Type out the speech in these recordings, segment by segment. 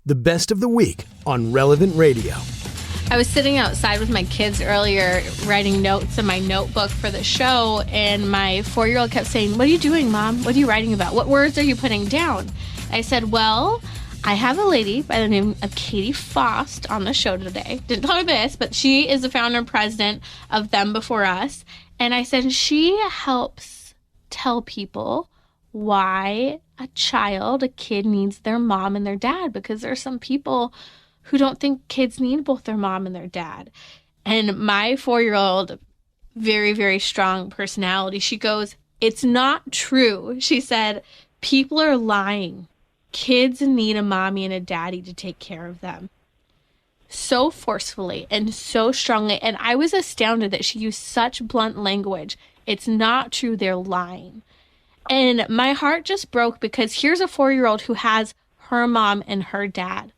The best of the week on Relevant Radio. I was sitting outside with my kids earlier writing notes in my notebook for the show, and my 4-year-old kept saying, "What are you doing, Mom? What are you writing about? What words are you putting down?" I said, "Well, I have a lady by the name of Katy Faust on the show today. Didn't tell her this, but she is the founder and president of Them Before Us." And I said, she helps tell people why a kid needs their mom and their dad, because there are some people who don't think kids need both their mom and their dad. And my 4-year-old, very, very strong personality, she goes, "It's not true." She said, "People are lying. Kids need a mommy and a daddy to take care of them." So forcefully and so strongly. And I was astounded that she used such blunt language. It's not true. They're lying. And my heart just broke, because here's a 4-year-old who has her mom and her dad.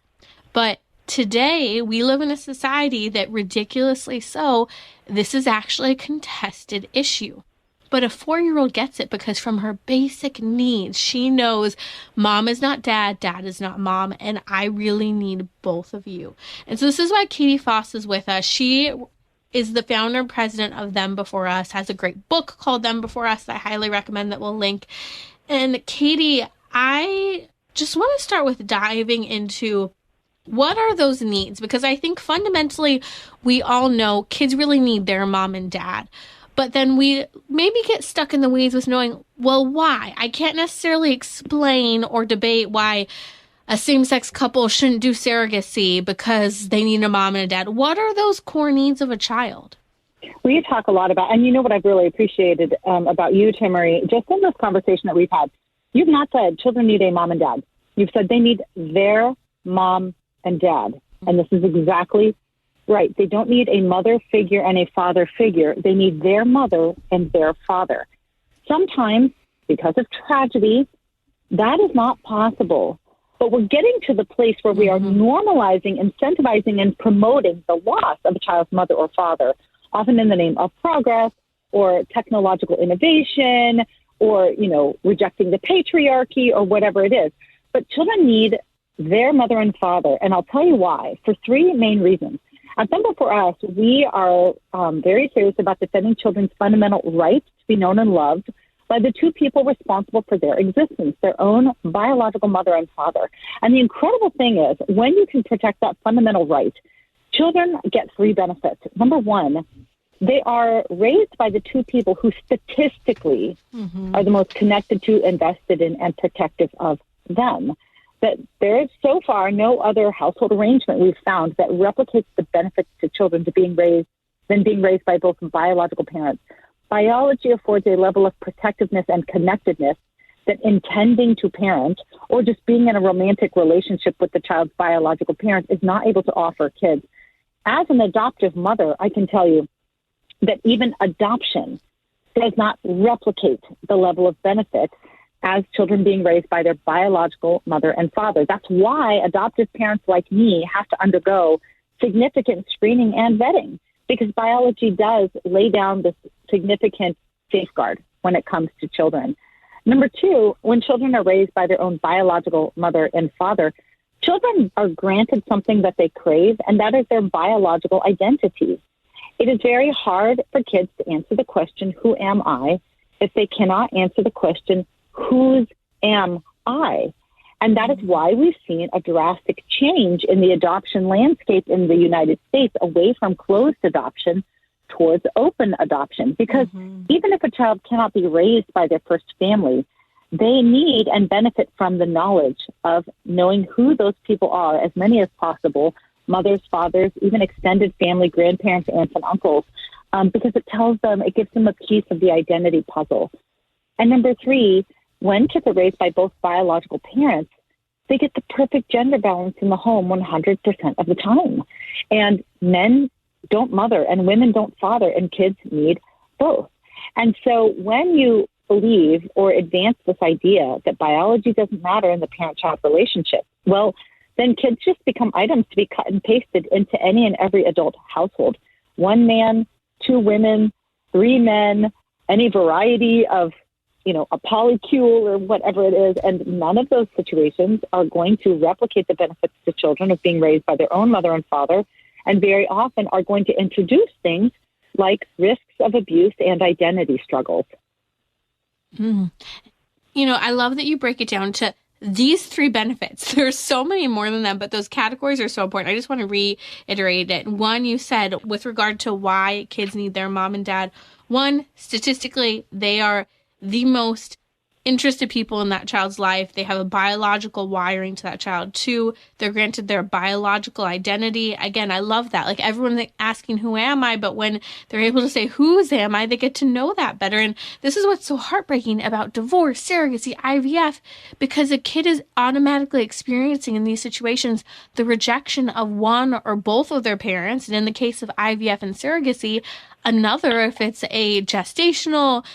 But today, we live in a society that, ridiculously so, this is actually a contested issue. But a 4-year-old gets it, because from her basic needs, she knows mom is not dad, dad is not mom, and I really need both of you. And so this is why Katy Faust is with us. She is the founder and president of Them Before Us, has a great book called Them Before Us that I highly recommend, that we'll link. And Katy, I just want to start with diving into, what are those needs? Because I think fundamentally we all know kids really need their mom and dad. But then we maybe get stuck in the weeds with knowing, well, why? I can't necessarily explain or debate why a same-sex couple shouldn't do surrogacy because they need a mom and a dad. What are those core needs of a child? Well, you talk a lot about, and you know what I've really appreciated about you, Timmerie, just in this conversation that we've had, you've not said children need a mom and dad. You've said they need their mom and dad. And this is exactly right. They don't need a mother figure and a father figure. They need their mother and their father. Sometimes, because of tragedy, that is not possible. But we're getting to the place where we are normalizing, incentivizing, and promoting the loss of a child's mother or father, often in the name of progress or technological innovation or, rejecting the patriarchy or whatever it is. But children need their mother and father, and I'll tell you why, for 3 main reasons. At Them Before Us, we are very serious about defending children's fundamental right to be known and loved by the 2 people responsible for their existence, their own biological mother and father. And the incredible thing is, when you can protect that fundamental right, children get 3 benefits. Number 1, they are raised by the 2 people who statistically are the most connected to, invested in, and protective of them. That there is so far no other household arrangement we've found that replicates the benefits to children than being raised by both biological parents. Biology affords a level of protectiveness and connectedness that intending to parent or just being in a romantic relationship with the child's biological parent is not able to offer kids. As an adoptive mother, I can tell you that even adoption does not replicate the level of benefit as children being raised by their biological mother and father. That's why adoptive parents like me have to undergo significant screening and vetting, because biology does lay down this significant safeguard when it comes to children. Number 2, when children are raised by their own biological mother and father, children are granted something that they crave, and that is their biological identity. It is very hard for kids to answer the question, who am I, if they cannot answer the question, whose am I? And that is why we've seen a drastic change in the adoption landscape in the United States, away from closed adoption towards open adoption. Because even if a child cannot be raised by their first family, they need and benefit from the knowledge of knowing who those people are, as many as possible, mothers, fathers, even extended family, grandparents, aunts, and uncles, because it gives them a piece of the identity puzzle. And number 3, when kids are raised by both biological parents, they get the perfect gender balance in the home 100% of the time. And men don't mother and women don't father, and kids need both. And so when you believe or advance this idea that biology doesn't matter in the parent-child relationship, well, then kids just become items to be cut and pasted into any and every adult household. 1 man, 2 women, 3 men, any variety of a polycule or whatever it is. And none of those situations are going to replicate the benefits to children of being raised by their own mother and father, and very often are going to introduce things like risks of abuse and identity struggles. Mm. I love that you break it down to these 3 benefits. There's so many more than them, but those categories are so important. I just want to reiterate it. One, you said with regard to why kids need their mom and dad. One, statistically, they are the most interested people in that child's life. They have a biological wiring to that child. 2, they're granted their biological identity. Again, I love that. Like, everyone's asking, who am I? But when they're able to say, whose am I? They get to know that better. And this is what's so heartbreaking about divorce, surrogacy, IVF, because a kid is automatically experiencing in these situations the rejection of one or both of their parents. And in the case of IVF and surrogacy, another if it's a gestational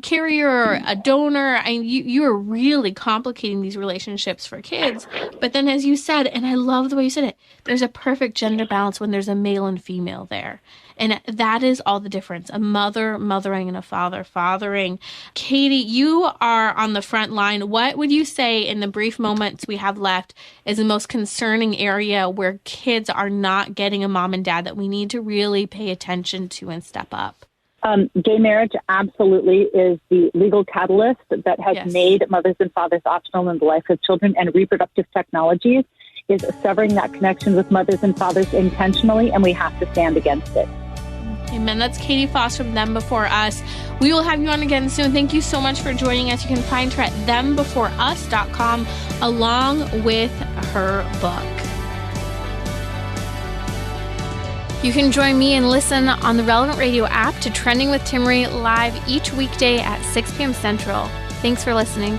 carrier or a donor. You are really complicating these relationships for kids. But then, as you said, and I love the way you said it, there's a perfect gender balance when there's a male and female there. And that is all the difference. A mother mothering and a father fathering. Katy, you are on the front line. What would you say in the brief moments we have left is the most concerning area where kids are not getting a mom and dad that we need to really pay attention to and step up? Gay marriage absolutely is the legal catalyst that has made mothers and fathers optional in the life of children, and reproductive technologies is severing that connection with mothers and fathers intentionally, and we have to stand against it. Amen. That's Katy Faust from Them Before Us. We will have you on again soon. Thank you so much for joining us. You can find her at thembeforeus.com along with her book. You can join me and listen on the Relevant Radio app to Trending with Timmerie live each weekday at 6 p.m. Central. Thanks for listening.